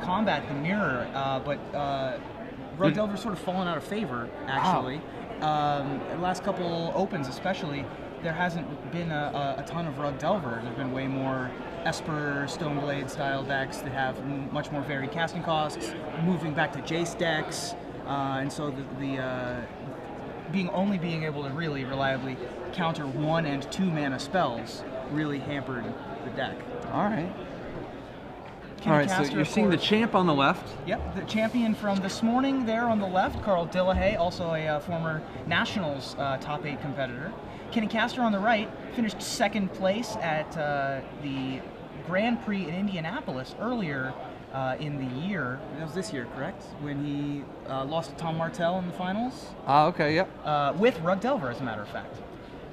combat the mirror, but Rug Delver's sort of fallen out of favor, actually. The last couple opens especially, there hasn't been a ton of Rug Delver. There's been way more Esper, Stoneblade style decks that have much more varied casting costs, moving back to Jace decks, and so being able to really reliably counter 1 and 2 mana spells really hampered the deck. All right. So you're seeing the champ on the left. Yep, the champion from this morning there on the left, Carl Dillahay, also a former Nationals top 8 competitor. Kenny Castor on the right finished second place at the Grand Prix in Indianapolis earlier in the year. That was this year, correct? When he lost to Tom Martell in the finals. Okay, yep. With Rug Delver, as a matter of fact.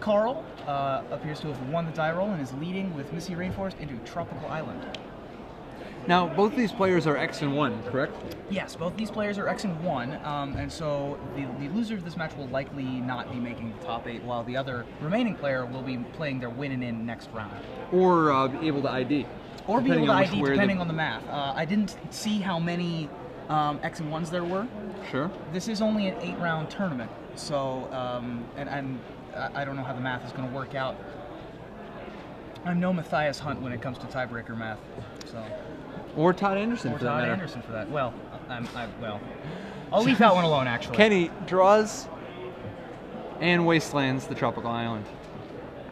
Carl appears to have won the die roll and is leading with Misty Rainforest into Tropical Island. Now, both these players are X and 1, correct? Yes, both these players are X and 1, and so the loser of this match will likely not be making the top 8, while the other remaining player will be playing their win and in next round. Or be able to ID. Or be able to ID, depending on the math. I didn't see how many X and 1s there were. Sure. This is only an 8-round tournament, so and I don't know how the math is going to work out. I'm no Matthias Hunt when it comes to tiebreaker math, so. Or Todd Anderson, for that matter. Todd Anderson for that. Well, I'll leave that one alone, actually. Kenny draws and wastelands the Tropical Island.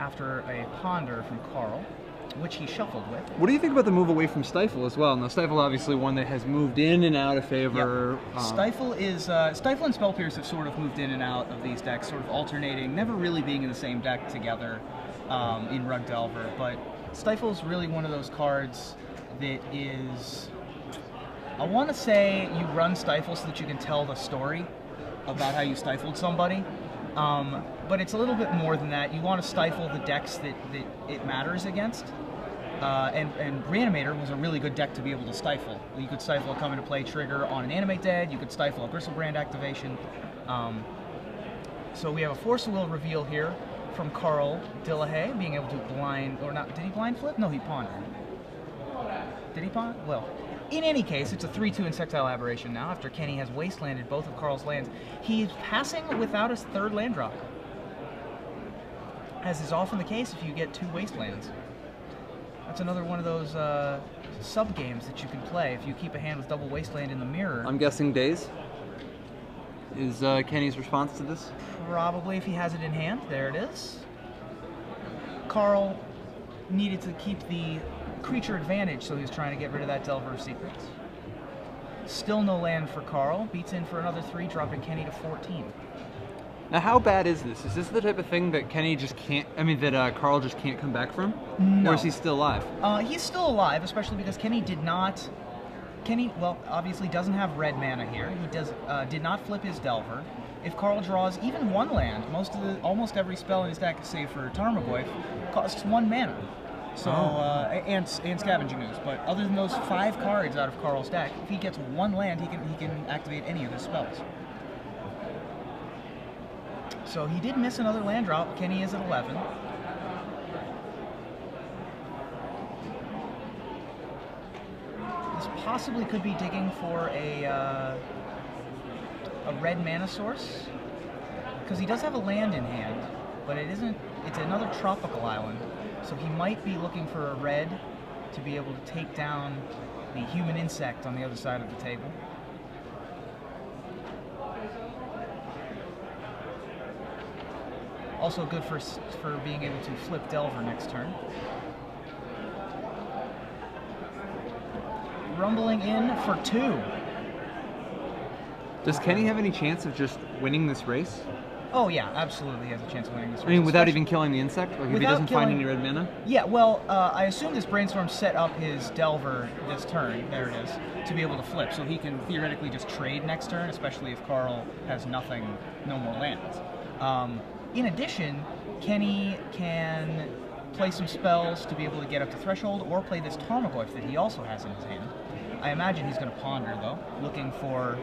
After a ponder from Carl, which he shuffled with. What do you think about the move away from Stifle as well? Now, Stifle obviously one that has moved in and out of favor. Yep. Stifle and Spell Pierce have sort of moved in and out of these decks, sort of alternating, never really being in the same deck together in Rug Delver. But Stifle is really one of those cards that is, I want to say you run Stifle so that you can tell the story about how you stifled somebody, but it's a little bit more than that. You want to stifle the decks that it matters against, and Reanimator was a really good deck to be able to stifle. You could stifle a come into play trigger on an Animate Dead, you could stifle a Gristlebrand activation. So we have a Force of Will reveal here from Carl Dillahay, being able to blind, or not, did he blind flip? No, he pondered. Did he pawn? Well, in any case, it's a 3/2 Insectile Aberration now, after Kenny has wastelanded both of Carl's lands. He's passing without his third land drop, as is often the case if you get 2 wastelands. That's another one of those sub-games that you can play if you keep a hand with double wasteland in the mirror. I'm guessing Daze is Kenny's response to this? Probably, if he has it in hand. There it is. Carl needed to keep the creature advantage, so he's trying to get rid of that Delver of Secrets. Still no land for Carl. Beats in for another 3, dropping Kenny to 14. Now, how bad is this? Is this the type of thing that Kenny just can't, that Carl just can't come back from? No. Or is he still alive? He's still alive, especially because Kenny obviously doesn't have red mana here. He did not flip his Delver. If Carl draws even 1 land, almost every spell in his deck, save for Tarmogoyf, costs 1 mana. So, and Scavenging Ooze. But other than those 5 cards out of Carl's deck, if he gets 1 land, he can activate any of his spells. So he did miss another land drop. Kenny is at 11. This possibly could be digging for a red mana source, because he does have a land in hand, but it isn't. It's another tropical island. So he might be looking for a red to be able to take down the human insect on the other side of the table. Also good for being able to flip Delver next turn. Rumbling in for 2. Does Kenny have any chance of just winning this race? Oh yeah, absolutely he has a chance of winning this race. I mean, without even killing the insect? Like if he doesn't find any red mana? Yeah, well, I assume this Brainstorm set up his Delver this turn, there it is, to be able to flip. So he can theoretically just trade next turn, especially if Carl has no more lands. In addition, Kenny can play some spells to be able to get up to Threshold, or play this Tarmogoyf that he also has in his hand. I imagine he's going to ponder, though, looking for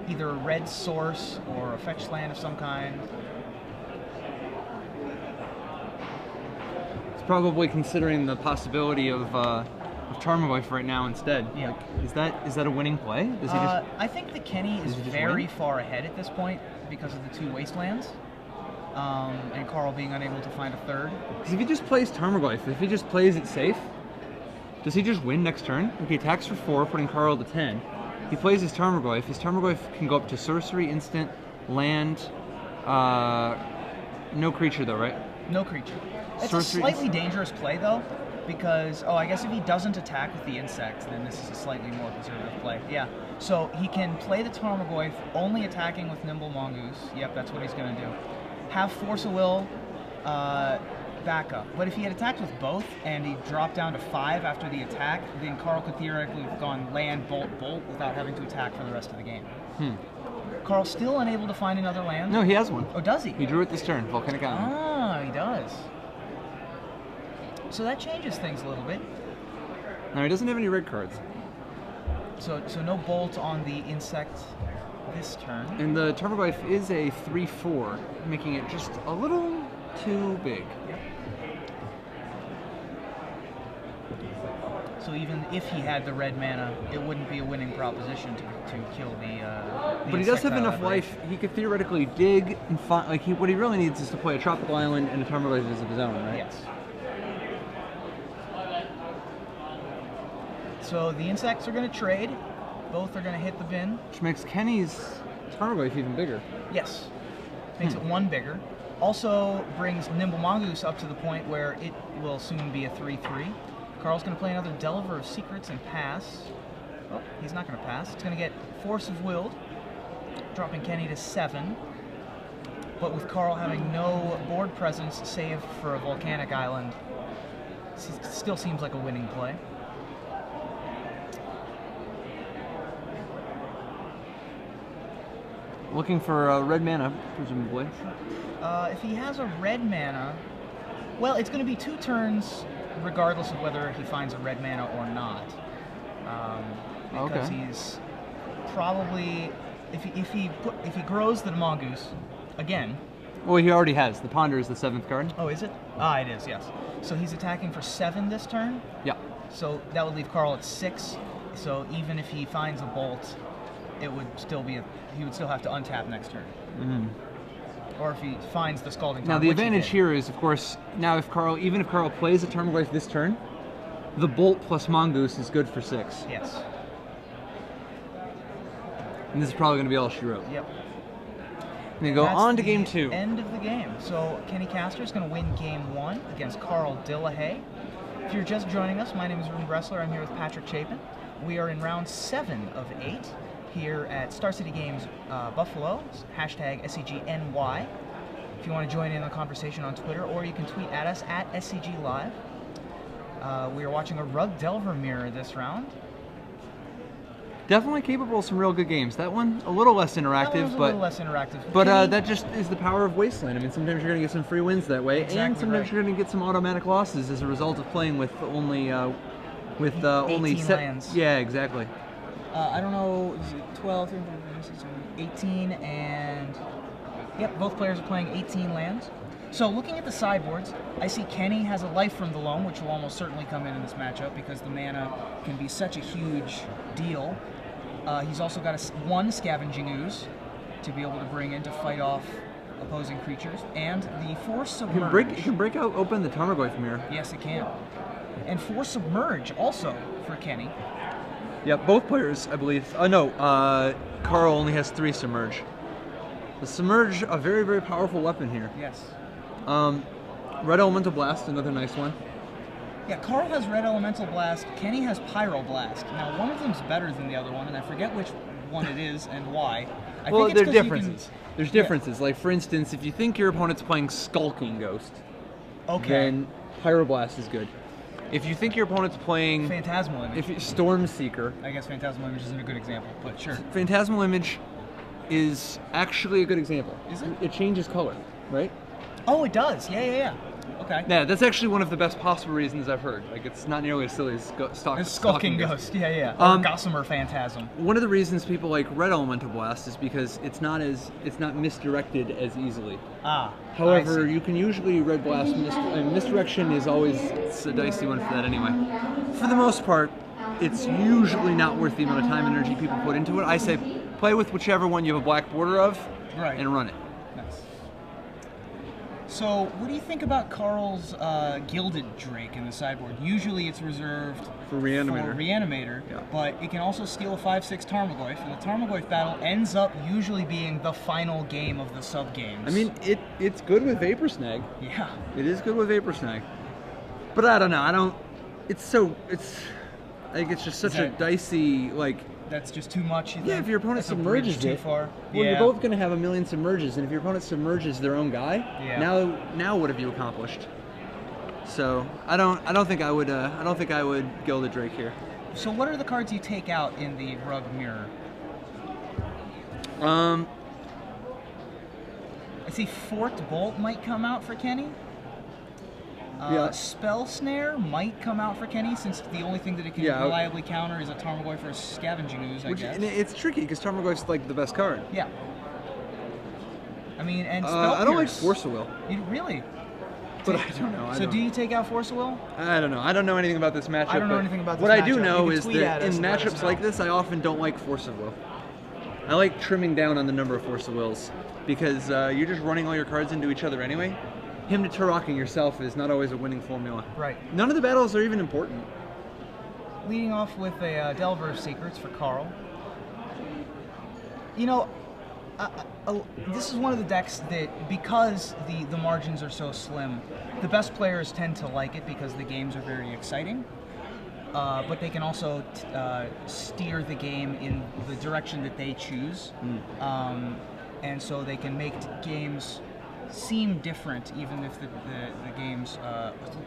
either a red source or a fetch land of some kind. It's probably considering the possibility of of Tarmogoyf right now instead. Yeah. Like, is that a winning play? Does he just? I think that Kenny is he just very win? far ahead at this point because of the two wastelands, and Carl being unable to find a third. Because if he just plays Tarmogoyf, if he just plays it safe, does he just win next turn? If he attacks for 4, putting Carl to 10, he plays his Tarmogoyf. His Tarmogoyf can go up to sorcery, instant, land, no creature though, right? No creature. It's Sorcery- a slightly dangerous play though, because I guess if he doesn't attack with the insect, then this is a slightly more conservative play. Yeah. So he can play the Tarmogoyf, only attacking with Nimble Mongoose. Yep, that's what he's going to do. Have Force of Will backup. But if he had attacked with both and he dropped down to 5 after the attack, then Carl could theoretically have gone land, bolt, bolt without having to attack for the rest of the game. Carl's still unable to find another land. No, he has one. Oh, does he? He drew it this turn, Volcanic Island. Ah, he does. So that changes things a little bit. No, he doesn't have any red cards. So no bolt on the insect this turn. And the Tarmogoyf is a 3/4, making it just a little too big. Yep. So even if he had the red mana, it wouldn't be a winning proposition to kill the But he does have insectile enough aberration. life. He could theoretically dig and find. Like what he really needs is to play a tropical island and a Tarmogoyf of his own, right? Yes. So the insects are going to trade. Both are going to hit the bin. Which makes Kenny's Tarmogoyf even bigger. Yes. Makes it one bigger. Also brings Nimble Mongoose up to the point where it will soon be a 3/3. Carl's going to play another Delver of Secrets and pass. Oh, he's not going to pass. It's going to get Force of Willed, dropping Kenny to 7. But with Carl having no board presence save for a Volcanic Island, still seems like a winning play. Looking for red mana, presumably. If he has a red mana, well, it's going to be 2 turns regardless of whether he finds a red mana or not. Because he's probably, if he grows the Mongoose again. Well, he already has. The Ponder is the 7th card. Oh, is it? Ah, it is. Yes. So he's attacking for 7 this turn. Yeah. So that would leave Carl at 6. So even if he finds a bolt, it would still be he would still have to untap next turn. Or if he finds the Scalding Tarn. Now the which he advantage did. here is, of course, now even if Carl plays a Tarmogoyf this turn, the Bolt plus Mongoose is good for 6. Yes. And this is probably going to be all she wrote. Yep. I'm going to go That's on to the game 2. End of the game. So Kenny Castor is going to win game 1 against Carl Dillahay. If you're just joining us, my name is Ruben Bressler. I'm here with Patrick Chapin. We are in round 7 of 8 here at Star City Games Buffalo, hashtag SCGNY. If you want to join in the conversation on Twitter, or you can tweet at us at SCG Live. We are watching a Rug Delver mirror this round. Definitely capable of some real good games. That one, a little less interactive, That one's a but little less interactive. But Kenny- that just is the power of Wasteland. I mean, sometimes you're going to get some free wins that way, and Exactly sometimes right. you're going to get some automatic losses as a result of playing with only 18 lands. Yeah, exactly. I don't know, is it 12, 18, and yep, both players are playing 18 lands. So looking at the sideboards, I see Kenny has a Life from the Loam, which will almost certainly come in this matchup because the mana can be such a huge deal. He's also got one Scavenging Ooze to be able to bring in to fight off opposing creatures, and the Force Submerge. It can break out open the Tarmogoyf mirror. Yes, it can. And Force Submerge also for Kenny. Yeah, both players, I believe. Carl only has 3 Submerge. The Submerge, a very, very powerful weapon here. Yes. Red Elemental Blast, another nice one. Yeah, Carl has Red Elemental Blast, Kenny has Pyro Blast. Now, one of them's better than the other one, and I forget which one it is and why. I Well, think it's there are 'cause you differences. can- There's differences. Like, for instance, if you think your opponent's playing Skulking Ghost, then Pyroblast is good. If you think your opponent's playing Phantasmal Image. Storm Seeker, I guess Phantasmal Image isn't a good example, but sure. Phantasmal Image is actually a good example. Is it? It changes color, right? Oh, it does. Yeah. Okay. Yeah, that's actually one of the best possible reasons I've heard. Like, it's not nearly as silly as Skulking Ghost. Yeah. Or Gossamer Phantasm. One of the reasons people like Red Elemental Blast is because it's not misdirected as easily. However, you can usually Red Blast misdirection is always a dicey one for that anyway. For the most part, it's usually not worth the amount of time and energy people put into it. I say play with whichever one you have a black border of, and run it. Nice. So, what do you think about Carl's Gilded Drake in the sideboard? Usually it's reserved for Reanimator, but it can also steal a 5/6 Tarmogoyf, and the Tarmogoyf battle ends up usually being the final game of the sub-games. I mean, it's good with Vapor Snag. Yeah. It is good with Vapor Snag. But I don't know, it's just such a dicey, like... That's just too much, you think? Yeah, if your opponent submerges too far. Well, you're both going to have a million submerges, and if your opponent submerges their own guy, now what have you accomplished? So I don't think I would Gilded Drake here. So what are the cards you take out in the Rug Mirror? I see Forked Bolt might come out for Kenny. Spell Snare might come out for Kenny, since the only thing that it can reliably counter is a Tarmogoyf or a Scavenging Ooze, I guess. And it's tricky, because Tarmogoyf's like the best card. Yeah. I mean, and Spell I don't like Force of Will. You really? But I don't know. So do you take out Force of Will? I don't know. I don't know anything about this matchup. I don't know anything about this What matchup. I do know is that in matchups matchups like this, I often don't like Force of Will. I like trimming down on the number of Force of Wills, because you're just running all your cards into each other anyway. Him to Turocking yourself is not always a winning formula. Right. None of the battles are even important. Leading off with a Delver of Secrets for Carl. You know, this is one of the decks that, because the margins are so slim, the best players tend to like it because the games are very exciting. But they can also steer the game in the direction that they choose. And so they can make games seem different, even if the games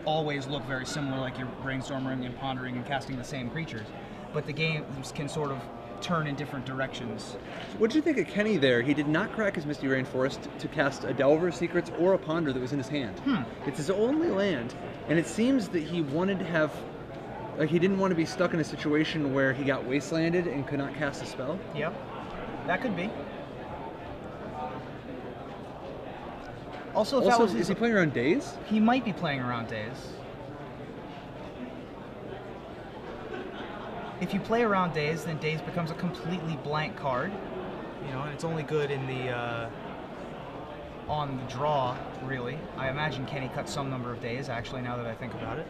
always look very similar, like you're brainstorming and pondering and casting the same creatures. But the games can sort of turn in different directions. What did you think of Kenny there? He did not crack his Misty Rainforest to cast a Delver of Secrets or a Ponder that was in his hand. It's his only land, and it seems that he wanted to have... Like, he didn't want to be stuck in a situation where he got wastelanded and could not cast a spell. Yep, that could be. Also, is he playing around Daze? He might be playing around Daze. If you play around Daze, then Daze becomes a completely blank card. You know, and it's only good in the on the draw, really. I imagine Kenny cut some number of Daze, actually, now that I think about it.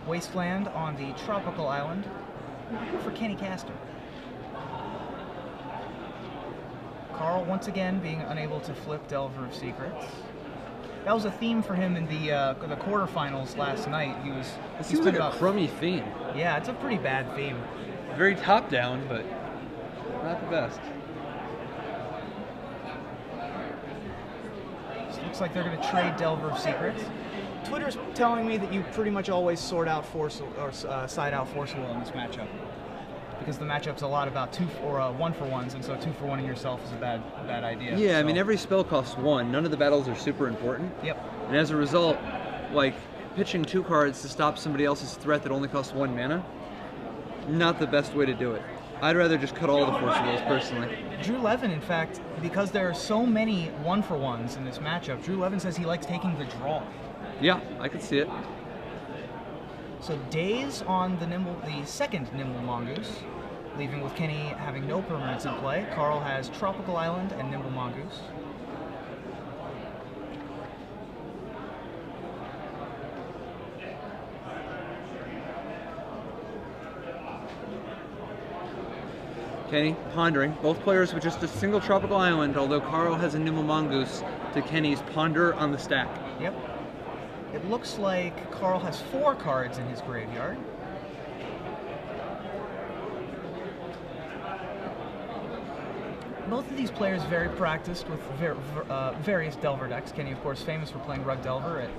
Wasteland on the tropical island for Kenny Castor. Carl once again being unable to flip Delver of Secrets. That was a theme for him in the quarterfinals last night. It seems like a crummy theme. Yeah, it's a pretty bad theme. Very top down, but not the best. So looks like they're going to trade Delver of Secrets. Twitter's telling me that you pretty much always side out Force of Will in this matchup, because the matchup's a lot about 1-for-1s, and so 2-for-1ing yourself is a bad idea. Yeah, I mean, every spell costs 1. None of the battles are super important. Yep. And as a result, like, pitching 2 cards to stop somebody else's threat that only costs 1 mana, not the best way to do it. I'd rather just cut all the Force of Wills, personally. Drew Levin, in fact, because there are so many 1-for-1s in this matchup, Drew Levin says he likes taking the draw. Yeah, I could see it. So Daze on the second Nimble Mongoose, leaving with Kenny having no permanents in play. Carl has Tropical Island and Nimble Mongoose. Kenny, pondering. Both players with just a single Tropical Island, although Carl has a Nimble Mongoose to Kenny's Ponder on the stack. Yep. It looks like Carl has 4 cards in his graveyard. Both of these players very practiced with various Delver decks. Kenny, of course, famous for playing Rug Delver at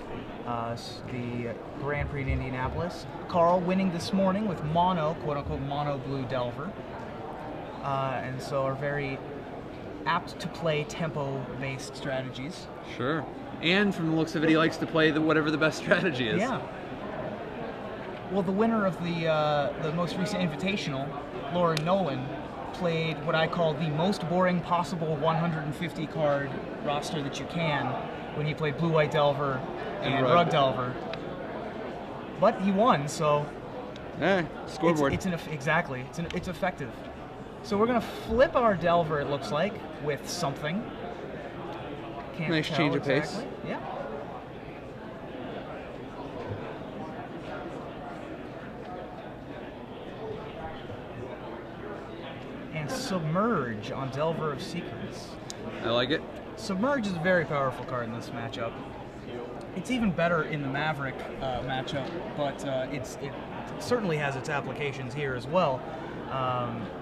the Grand Prix in Indianapolis. Carl winning this morning with mono, quote-unquote, mono blue Delver. and so are very apt to play tempo-based strategies. Sure. And from the looks of it, he likes to play whatever the best strategy is. Yeah. Well, the winner of the most recent Invitational, Lauren Nolan, played what I call the most boring possible 150 card roster that you can when he played Blue White Delver and Rug Delver. But he won, so scoreboard. Exactly. It's effective. So we're gonna flip our Delver, it looks like, with something. Can't nice tell change exactly. of pace. Yeah. And Submerge on Delver of Secrets. I like it. Submerge is a very powerful card in this matchup. It's even better in the Maverick matchup, but it certainly has its applications here as well.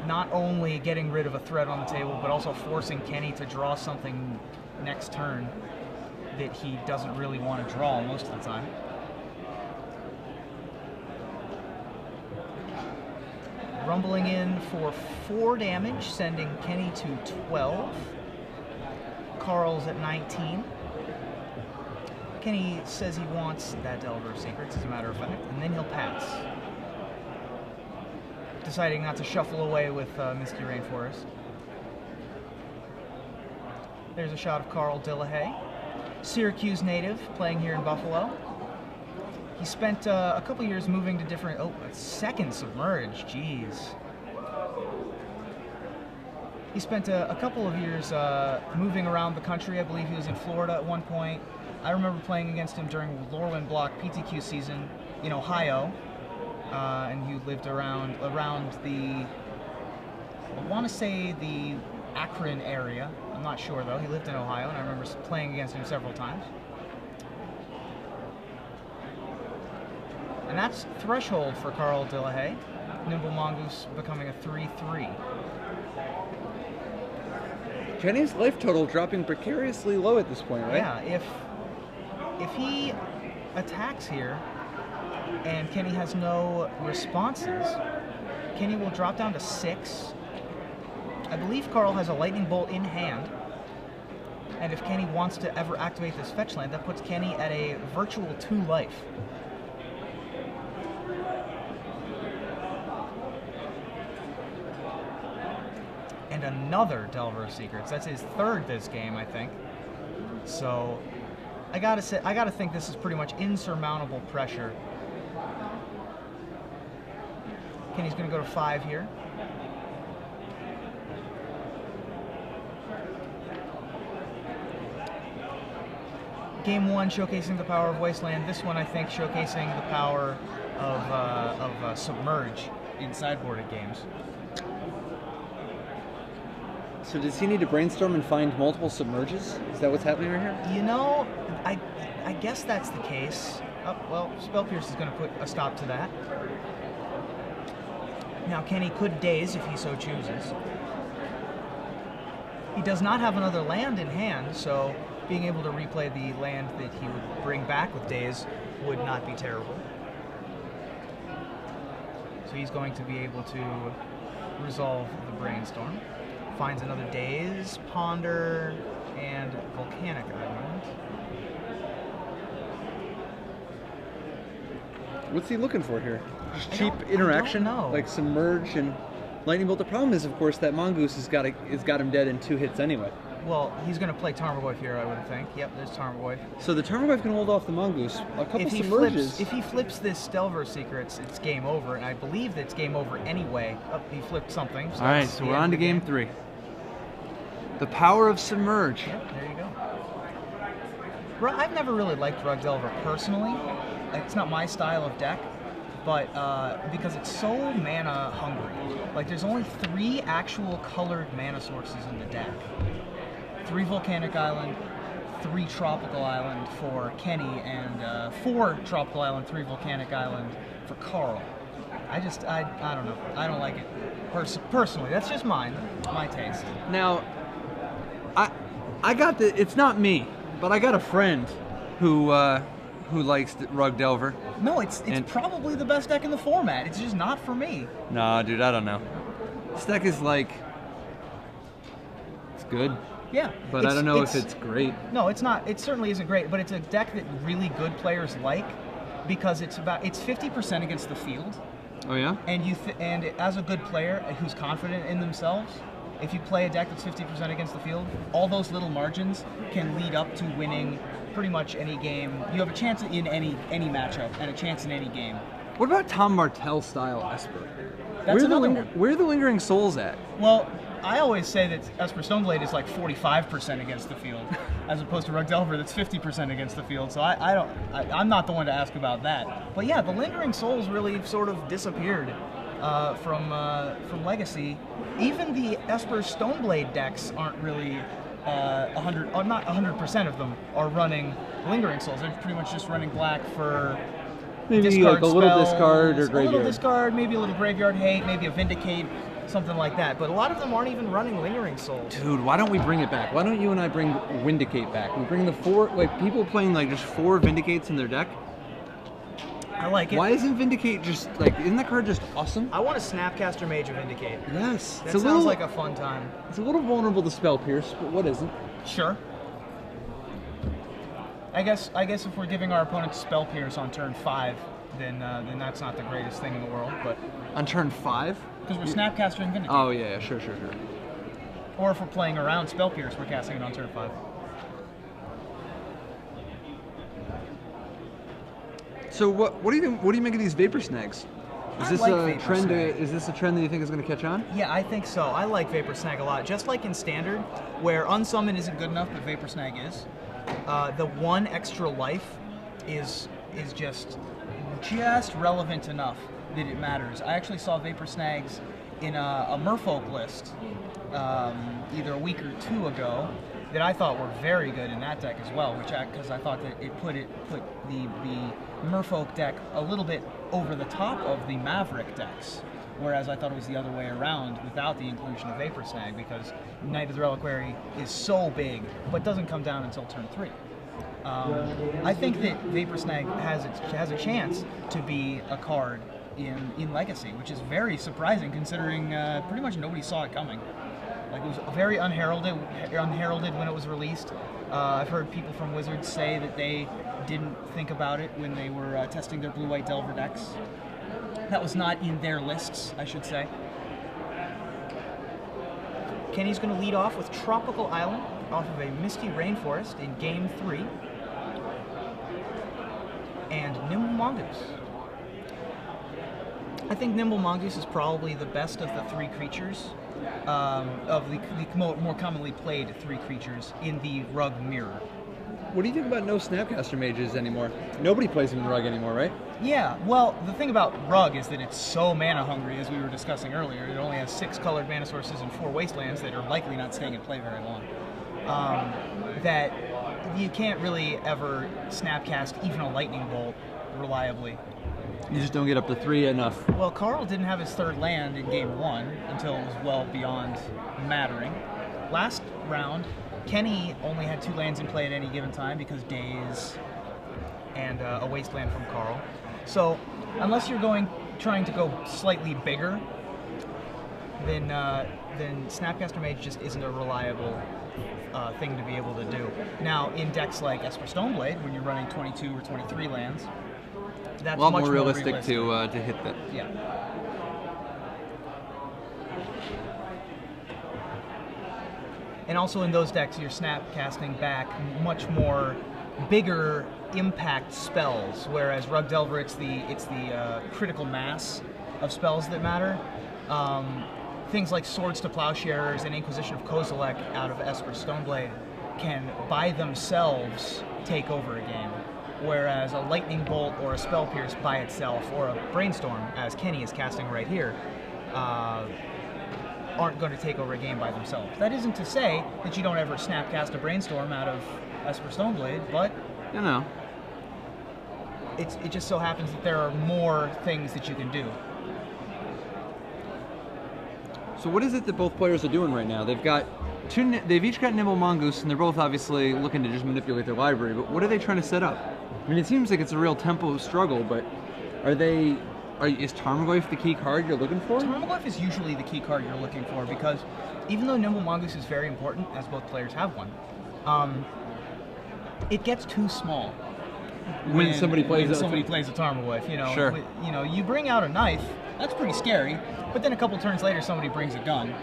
Not only getting rid of a threat on the table, but also forcing Kenny to draw something next turn that he doesn't really want to draw most of the time. Rumbling in for 4 damage, sending Kenny to 12. Carl's at 19. Kenny says he wants that Delver of Secrets, as a matter of fact, and then he'll pass. Deciding not to shuffle away with Misty Rainforest. There's a shot of Carl Dillahay, Syracuse native, playing here in Buffalo. He spent a couple years moving to different... Oh, a second Submerge, jeez. He spent a couple of years moving around the country. I believe he was in Florida at one point. I remember playing against him during Lorwyn Block PTQ season in Ohio. And he lived around the... I want to say the Akron area. I'm not sure, though. He lived in Ohio, and I remember playing against him several times. And that's Threshold for Carl Dillahay. Nimble Mongoose becoming a 3-3. Kenny's life total dropping precariously low at this point, right? Yeah, if he attacks here and Kenny has no responses, Kenny will drop down to 6. I believe Carl has a Lightning Bolt in hand. And if Kenny wants to ever activate this fetch land, that puts Kenny at a virtual 2 life. And another Delver of Secrets. That's his 3rd this game, I think. So I gotta think this is pretty much insurmountable pressure. Kenny's gonna go to 5 here. Game 1 showcasing the power of Wasteland. This one, I think, showcasing the power of Submerge in sideboarded games. So does he need to brainstorm and find multiple Submerges? Is that what's happening right here? You know, I guess that's the case. Oh, well, Spell Pierce is going to put a stop to that. Now, Kenny could Daze if he so chooses. He does not have another land in hand, so being able to replay the land that he would bring back with Daze would not be terrible. So he's going to be able to resolve the Brainstorm. Finds another Daze, Ponder, and Volcanic Island. What's he looking for here? Just cheap interaction, I don't know. like Submerge and Lightning Bolt. The problem is, of course, that Mongoose has got him dead in 2 hits anyway. Well, he's going to play Tarmogoyf here, I would think. Yep, there's Tarmogoyf. So the Tarmogoyf can hold off the Mongoose. A couple Submerges. If he flips this Delver Secrets, it's game over, and I believe that it's game over anyway. Oh, he flipped something. So all right, so we're on to game 3. The power of Submerge. Yep, there you go. I've never really liked Rug Delver personally. It's not my style of deck, but because it's so mana hungry. Like, there's only 3 actual colored mana sources in the deck. 3 Volcanic Island, 3 Tropical Island for Kenny, and 4 Tropical Island, 3 Volcanic Island for Carl. I don't know. I don't like it personally. That's just my taste. Now, I got it's not me, but I got a friend who likes Rug Delver. No, it's probably the best deck in the format. It's just not for me. Nah, dude, I don't know. This deck is like good, Yeah, but I don't know if it's great. No, it's not. It certainly isn't great, but it's a deck that really good players like because it's 50% against the field. Oh yeah. And as a good player who's confident in themselves, if you play a deck that's 50% against the field, all those little margins can lead up to winning pretty much any game. You have a chance in any matchup and a chance in any game. What about Tom Martell style Esper? That's another one. Where are the Lingering Souls at? Well, I always say that Esper Stoneblade is like 45% against the field, as opposed to Rug Delver that's 50% against the field. So I'm not the one to ask about that. But yeah, the Lingering Souls really sort of disappeared from Legacy. Even the Esper Stoneblade decks aren't really 100. Not 100% of them are running Lingering Souls. They're pretty much just running black for maybe discard like a little spells, discard or graveyard. A little discard, maybe a little graveyard hate, maybe a Vindicate. Something like that, but a lot of them aren't even running Lingering Souls. Dude, why don't we bring it back? Why don't you and I bring Vindicate back? We bring the 4, like people playing like just 4 Vindicates in their deck. I like it. Why isn't Vindicate just like, isn't that card just awesome? I want a Snapcaster Mage of Vindicate. Yes. That sounds like a fun time. It's a little vulnerable to Spell Pierce, but what isn't? Sure. I guess if we're giving our opponent Spell Pierce on turn 5, then that's not the greatest thing in the world. But on turn 5? Because we're Snapcaster and Vindicate. Oh yeah, sure. Or if we're playing around Spell Pierce, we're casting it on turn 5. So what do you think? What do you make of these Vapor Snags? Is this a trend? Is this a trend that you think is going to catch on? Yeah, I think so. I like Vapor Snag a lot. Just like in Standard, where Unsummon isn't good enough, but Vapor Snag is. The 1 extra life is just relevant enough that it matters. I actually saw Vapor Snags in a Merfolk list either a week or 2 ago that I thought were very good in that deck as well, because I thought that it put the Merfolk deck a little bit over the top of the Maverick decks, whereas I thought it was the other way around without the inclusion of Vapor Snag, because Knight of the Reliquary is so big but doesn't come down until turn 3. I think that Vapor Snag has a chance to be a card in Legacy, which is very surprising considering pretty much nobody saw it coming. Like, it was very unheralded when it was released. I've heard people from Wizards say that they didn't think about it when they were testing their blue-white Delver decks. That was not in their lists, I should say. Kenny's going to lead off with Tropical Island off of a Misty Rainforest in Game 3. And Nimble Mongoose. I think Nimble Mongoose is probably the best of the 3 creatures, of the more commonly played 3 creatures in the Rug mirror. What do you think about no Snapcaster Mages anymore? Nobody plays them in Rug anymore, right? Yeah, well, the thing about Rug is that it's so mana hungry, as we were discussing earlier. It only has 6 colored mana sources and 4 wastelands that are likely not staying in play very long. That you can't really ever Snapcast even a Lightning Bolt reliably. You just don't get up to 3 enough. Well, Carl didn't have his 3rd land in Game 1 until it was well beyond mattering. Last round, Kenny only had 2 lands in play at any given time because Daze and a wasteland from Carl. So, unless you're trying to go slightly bigger, then Snapcaster Mage just isn't a reliable thing to be able to do. Now, in decks like Esper Stoneblade, when you're running 22 or 23 lands, that's a lot much more realistic to hit that. Yeah. And also in those decks, you're snapcasting back much more bigger impact spells, whereas Rug Delver, it's the critical mass of spells that matter. Things like Swords to Plowshares and Inquisition of Kozilek out of Esper Stoneblade can by themselves take over a game, whereas a Lightning Bolt or a Spell Pierce by itself, or a Brainstorm, as Kenny is casting right here, aren't going to take over a game by themselves. That isn't to say that you don't ever Snapcast a Brainstorm out of Esper Stoneblade, but you know, it just so happens that there are more things that you can do. So what is it that both players are doing right now? They've each got Nimble Mongoose, and they're both obviously looking to just manipulate their library, but what are they trying to set up? I mean, it seems like it's a real tempo struggle, but are they is Tarmogoyf the key card you're looking for? Tarmogoyf is usually the key card you're looking for because even though Nimble Mongoose is very important, as both players have one, it gets too small When somebody plays a Tarmogoyf. You know, Sure. You bring out a knife, that's pretty scary, but then a couple turns later somebody brings a gun,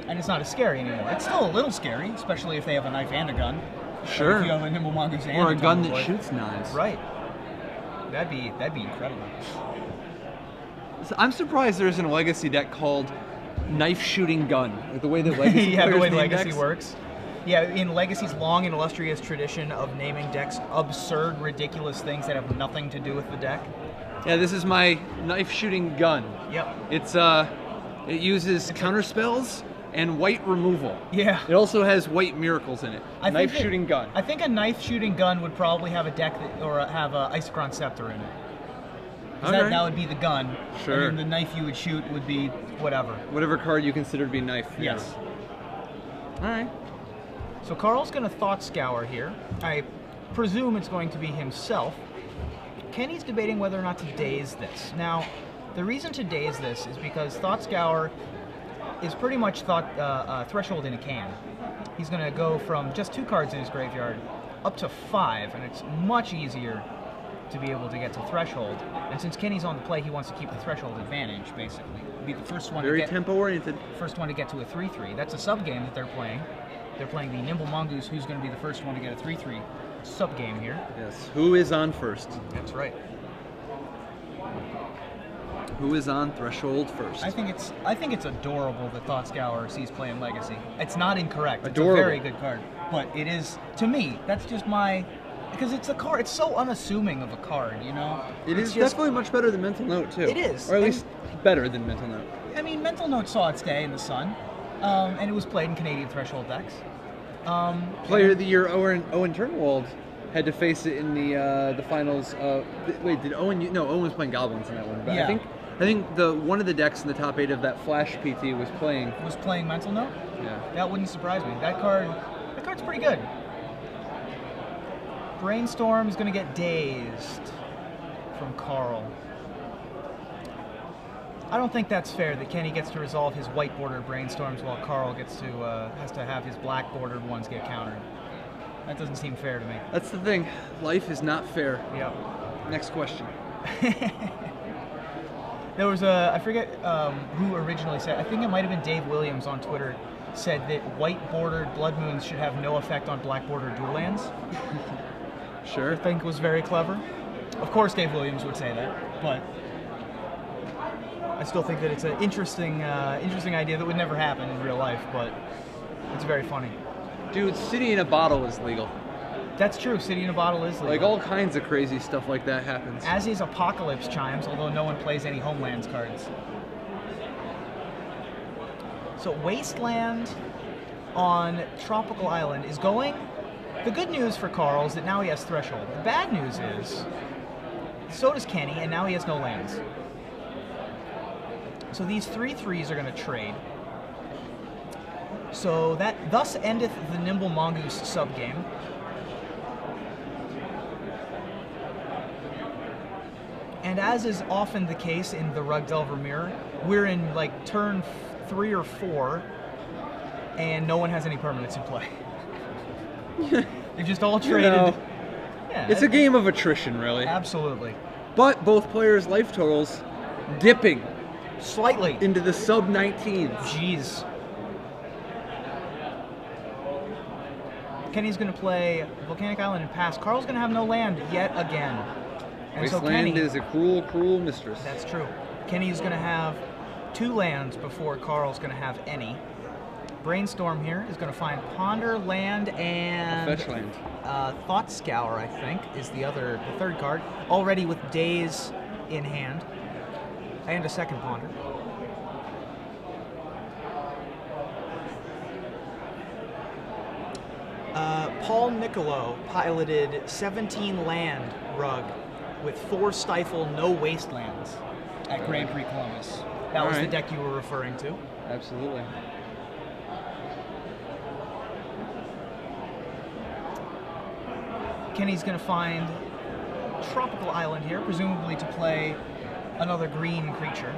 and it's not as scary anymore. It's still a little scary, especially if they have a knife and a gun. Sure. Like if you have a Nimble Mongoose and Or a gun that Tarmogoyf. shoots knives. Right. That'd be incredible. So I'm surprised there isn't a Legacy deck called Knife Shooting Gun, like the way that Legacy Yeah, the players way name Legacy decks. works. Yeah, in Legacy's long and illustrious tradition of naming decks absurd, ridiculous things that have nothing to do with the deck. Yeah, this is my Knife Shooting Gun. Yep. It uses counter spells and white removal. Yeah. It also has white miracles in it. Knife Shooting Gun. I think a knife shooting gun would probably have a deck have a Isochron Scepter in it. 'Cause Okay. that would be the gun. Sure. And then the knife you would shoot would be whatever. Whatever card you consider to be knife. Yes. All right. So Carl's going to Thought Scour here. I presume it's going to be himself. Kenny's debating whether or not to daze this. Now, the reason to daze this is because Thought Scour is pretty much Threshold in a can. He's going to go from just 2 cards in his graveyard up to 5, and it's much easier to be able to get to Threshold. And since Kenny's on the play, he wants to keep the Threshold advantage, basically. Be the first one Very to get tempo-oriented. first one to get to a 3/3. That's a sub game that they're playing. They're playing the Nimble Mongoose, who's going to be the first one to get a 3/3 sub game here. Yes. Who is on first? That's right. Who is on Threshold first? I think it's adorable that Thought Scour sees play in Legacy. It's not incorrect. Adorable. It's a very good card, but it is, to me, that's just my, because it's a card. It's so unassuming of a card, you know. It It's is just- definitely much better than Mental Note, too. It is. Or at And- least better than Mental Note. I mean, Mental Note saw its day in the sun, and it was played in Canadian Threshold decks. Player of the Year Owen Turnwald had to face it in the finals. Wait, did Owen? No, Owen was playing Goblins in that one. But Yeah. I think one of the decks in the top 8 of that Flash PT was playing. Was playing Mental Note. Yeah. That wouldn't surprise me. That card's pretty good. Brainstorm is going to get dazed from Carl. I don't think that's fair that Kenny gets to resolve his white bordered brainstorms while Carl has to have his black bordered ones get countered. That doesn't seem fair to me. That's the thing. Life is not fair. Yep. Next question. There was I forget who originally said, I think it might have been Dave Williams on Twitter, said that white bordered Blood Moons should have no effect on black bordered dual lands. Sure. I think was very clever. Of course Dave Williams would say that, but I still think that it's an interesting idea that would never happen in real life, but it's very funny. Dude, City in a Bottle is legal. That's true, City in a Bottle is legal. Like, all kinds of crazy stuff like that happens. As is Apocalypse Chimes, although no one plays any Homelands cards. So Wasteland on Tropical Island is going. The good news for Carl is that now he has Threshold. The bad news is, so does Kenny, and now he has no lands. So these 3/3s are going to trade. So that thus endeth the Nimble Mongoose subgame. And as is often the case in the Rug Delver Mirror, we're in like turn 3 or 4, and no one has any permanents in play. They've just all traded. You know, Yeah, it's a game of attrition, really. Absolutely. But both players' life totals dipping Slightly. into the sub-19s. Jeez. Kenny's going to play Volcanic Island and pass. Carl's going to have no land yet again. And so Wasteland Kenny, is a cruel, cruel mistress. that's true. Kenny's going to have 2 lands before Carl's going to have any. Brainstorm here is going to find Ponder, land, and Fetch land. Thought Scour, I think, is the third card. Already with Daze in hand. And a second Ponder. Paul Niccolo piloted 17 land Rug with 4 Stifle, no Wastelands at Grand Prix Columbus. That was the Alright. deck you were referring to. Absolutely. Kenny's going to find Tropical Island here, presumably to play another green creature,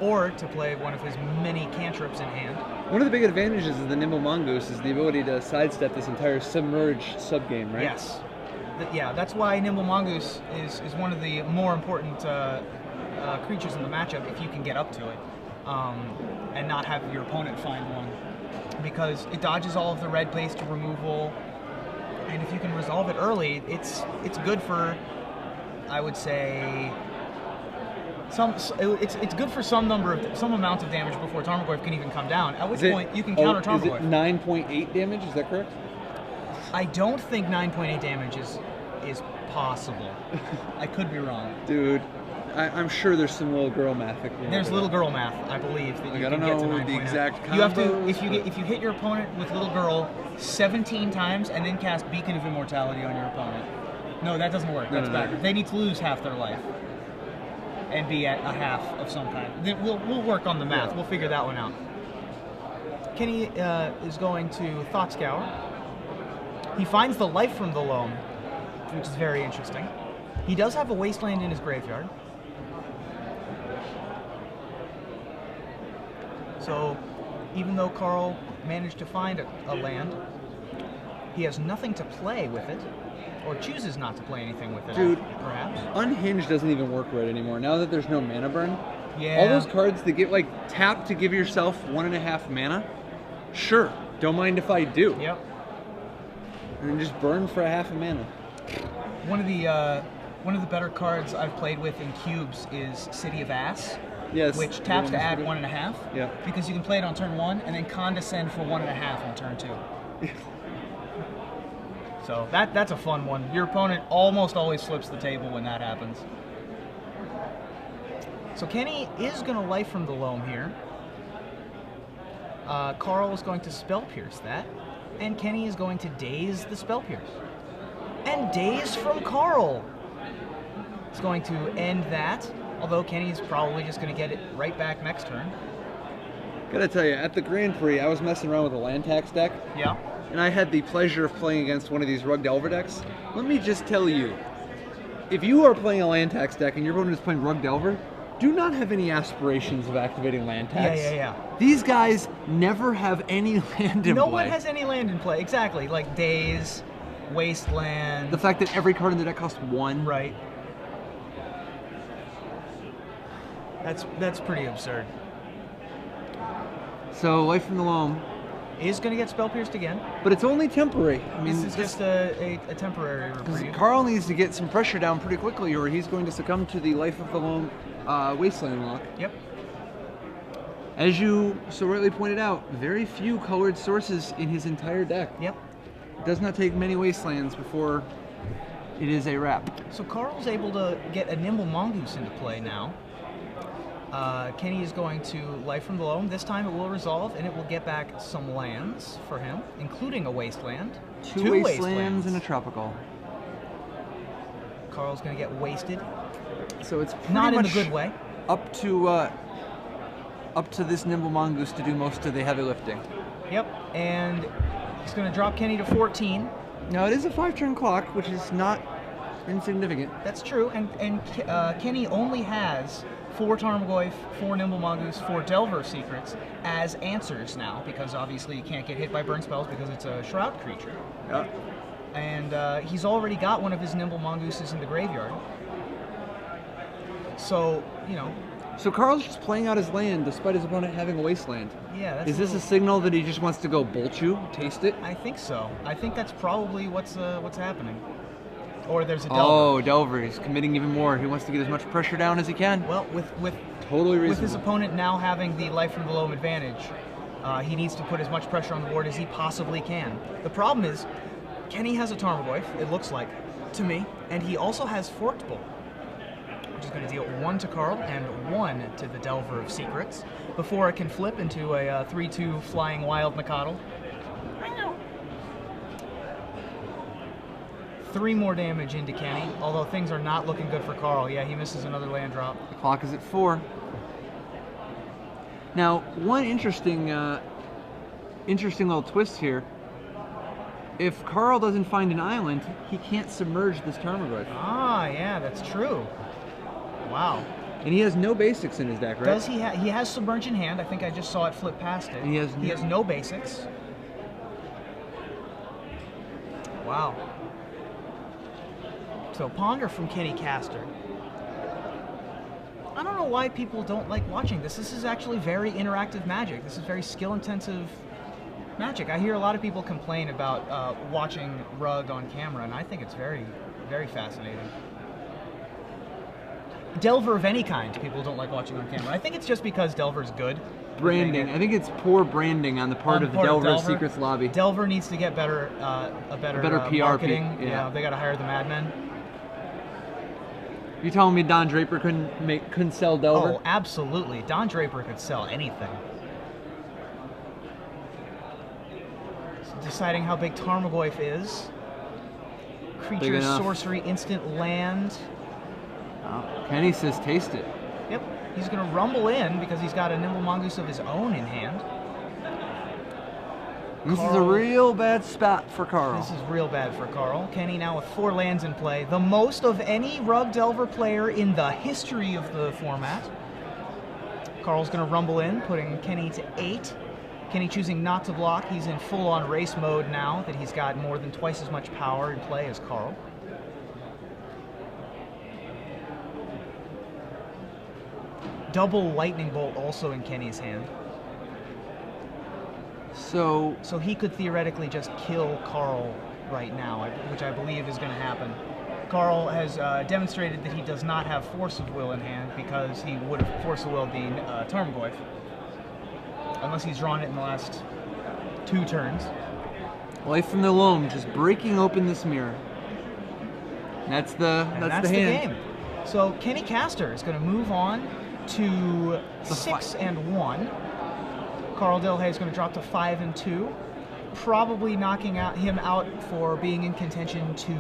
or to play one of his many cantrips in hand. One of the big advantages of the Nimble Mongoose is the ability to sidestep this entire submerged subgame, right? Yes. Yeah, that's why Nimble Mongoose is one of the more important creatures in the matchup if you can get up to it and not have your opponent find one. Because it dodges all of the red-based removal, and if you can resolve it early, it's good for, I would say, it's good for some amount of damage before Tarmogoyf can even come down. At which point you can counter Tarmogoyf. Is it 9.8 damage? Is that correct? I don't think 9.8 damage is possible. I could be wrong. Dude, I'm sure there's some little girl math. There's little girl math, I believe, that you can get to 9.8. The exact combos. You have to if you hit your opponent with little girl 17 times and then cast Beacon of Immortality on your opponent. No, that doesn't work. That's backwards. They need to lose half their life and be at a half of some kind. Then we'll work on the math. We'll figure that one out. Kenny is going to Thought Scour. He finds the life from the loam, which is very interesting. He does have a wasteland in his graveyard. So, even though Carl managed to find a land, he has nothing to play with it, or chooses not to play anything with it. Dude, perhaps. Unhinged doesn't even work right anymore. Now that there's no mana burn, yeah. All those cards that get like tap to give yourself 1.5 mana, sure, don't mind if I do. Yep. And then just burn for a half a mana. One of the better cards I've played with in cubes is City of Ass. Yes. Which taps to add 1.5. Yeah. Because you can play it on turn 1 and then condescend for 1.5 on turn 2. So that's a fun one. Your opponent almost always flips the table when that happens. So Kenny is going to Life from the Loam here. Carl is going to Spell Pierce that. And Kenny is going to Daze the Spell Pierce. And Daze from Carl. It's going to end that. Although Kenny's probably just going to get it right back next turn. Gotta tell you, at the Grand Prix, I was messing around with a land tax deck. Yeah. And I had the pleasure of playing against one of these Rug Delver decks. Let me just tell you, if you are playing a land tax deck and your opponent is playing Rug Delver, do not have any aspirations of activating land tax. Yeah. These guys never have any land in play. No one has any land in play, exactly. Like Daze, Wasteland. The fact that every card in the deck costs 1. Right. That's pretty absurd. So Life from the Loam is going to get Spell Pierced again. But it's only temporary. I mean, this is just a temporary reprieve. Carl needs to get some pressure down pretty quickly or he's going to succumb to the Life of the Loam Wasteland lock. Yep. As you so rightly pointed out, very few colored sources in his entire deck. Yep. It does not take many Wastelands before it is a wrap. So Carl's able to get a Nimble Mongoose into play now. Kenny is going to Life from the Loam. This time it will resolve, and it will get back some lands for him, including a Wasteland. Two wastelands and a tropical. Carl's going to get wasted. So it's not in a good way. Up to this Nimble Mongoose to do most of the heavy lifting. Yep, and he's going to drop Kenny to 14. Now it is a 5-turn clock, which is not insignificant. That's true, and Kenny only has 4 Tarmogoyf, 4 Nimble Mongoose, 4 Delver Secrets as answers now, because obviously you can't get hit by burn spells because it's a Shroud creature. Yeah. And he's already got one of his Nimble Mongooses in the graveyard. So, you know. So Carl's just playing out his land despite his opponent having a Wasteland. Yeah, that's Is this a signal that he just wants to go bolt you, taste it? I think so. I think that's probably what's happening. Or there's a Delver. Oh, Delver. He's committing even more. He wants to get as much pressure down as he can. Well, with totally reasonable. With his opponent now having the Life from the Loam advantage, he needs to put as much pressure on the board as he possibly can. The problem is, Kenny has a Tarmogoyf, it looks like, to me, and he also has Forked Bolt, which is going to deal 1 to Carl and 1 to the Delver of Secrets, before it can flip into a 3/2 Flying Wild Nacatl. 3 more damage into Kenny, although things are not looking good for Carl. Yeah, he misses another land drop. The clock is at 4. Now, one interesting little twist here. If Carl doesn't find an island, he can't submerge this Tarmogoyf. Ah, yeah, that's true. Wow. And he has no basics in his deck, right? Does he has Submerge in hand. I think I just saw it flip past it. And he has no basics. Wow. So Ponder from Kenny Castor. I don't know why people don't like watching this. This is actually very interactive Magic. This is very skill-intensive Magic. I hear a lot of people complain about watching Rug on camera, and I think it's very, very fascinating. Delver of any kind, people don't like watching on camera. I think it's just because Delver's good. branding. I think it's poor branding on the part of the Delver Secrets lobby. Delver needs to get better, a better PR marketing. Yeah, they got to hire the madmen. You telling me Don Draper couldn't sell Delver? Oh, absolutely. Don Draper could sell anything. Deciding how big Tarmogoyf is. Creature, sorcery, instant land. Oh, Kenny says taste it. Yep. He's going to rumble in because he's got a Nimble Mongoose of his own in hand. This is a real bad spot for Carl. This is real bad for Carl. Kenny now with 4 lands in play. The most of any Rug Delver player in the history of the format. Carl's going to rumble in, putting Kenny to 8. Kenny choosing not to block. He's in full-on race mode now that he's got more than twice as much power in play as Carl. Double Lightning Bolt also in Kenny's hand. So he could theoretically just kill Carl right now, which I believe is going to happen. Carl has demonstrated that he does not have Force of Will in hand because he would have Force of Will the Tarmogoyf. Unless he's drawn it in the last 2 turns. Life from the Loam, just breaking open this mirror. That's the hand. Game. So Kenny Castor is going to move on to 6 and 1. Carl Dillahay is going to drop to 5 and 2, probably knocking him out for being in contention to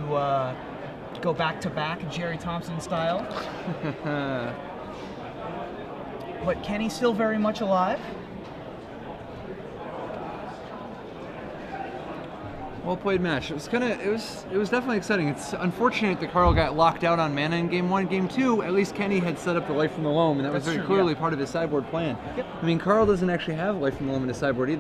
go back to back Jerry Thompson style. But Kenny's still very much alive. Well played match. It was definitely exciting. It's unfortunate that Carl got locked out on mana in game 1. Game 2, at least Kenny had set up the Life from the Loam, and that was very clearly part of his sideboard plan. Yep. I mean, Carl doesn't actually have Life from the Loam in his sideboard either.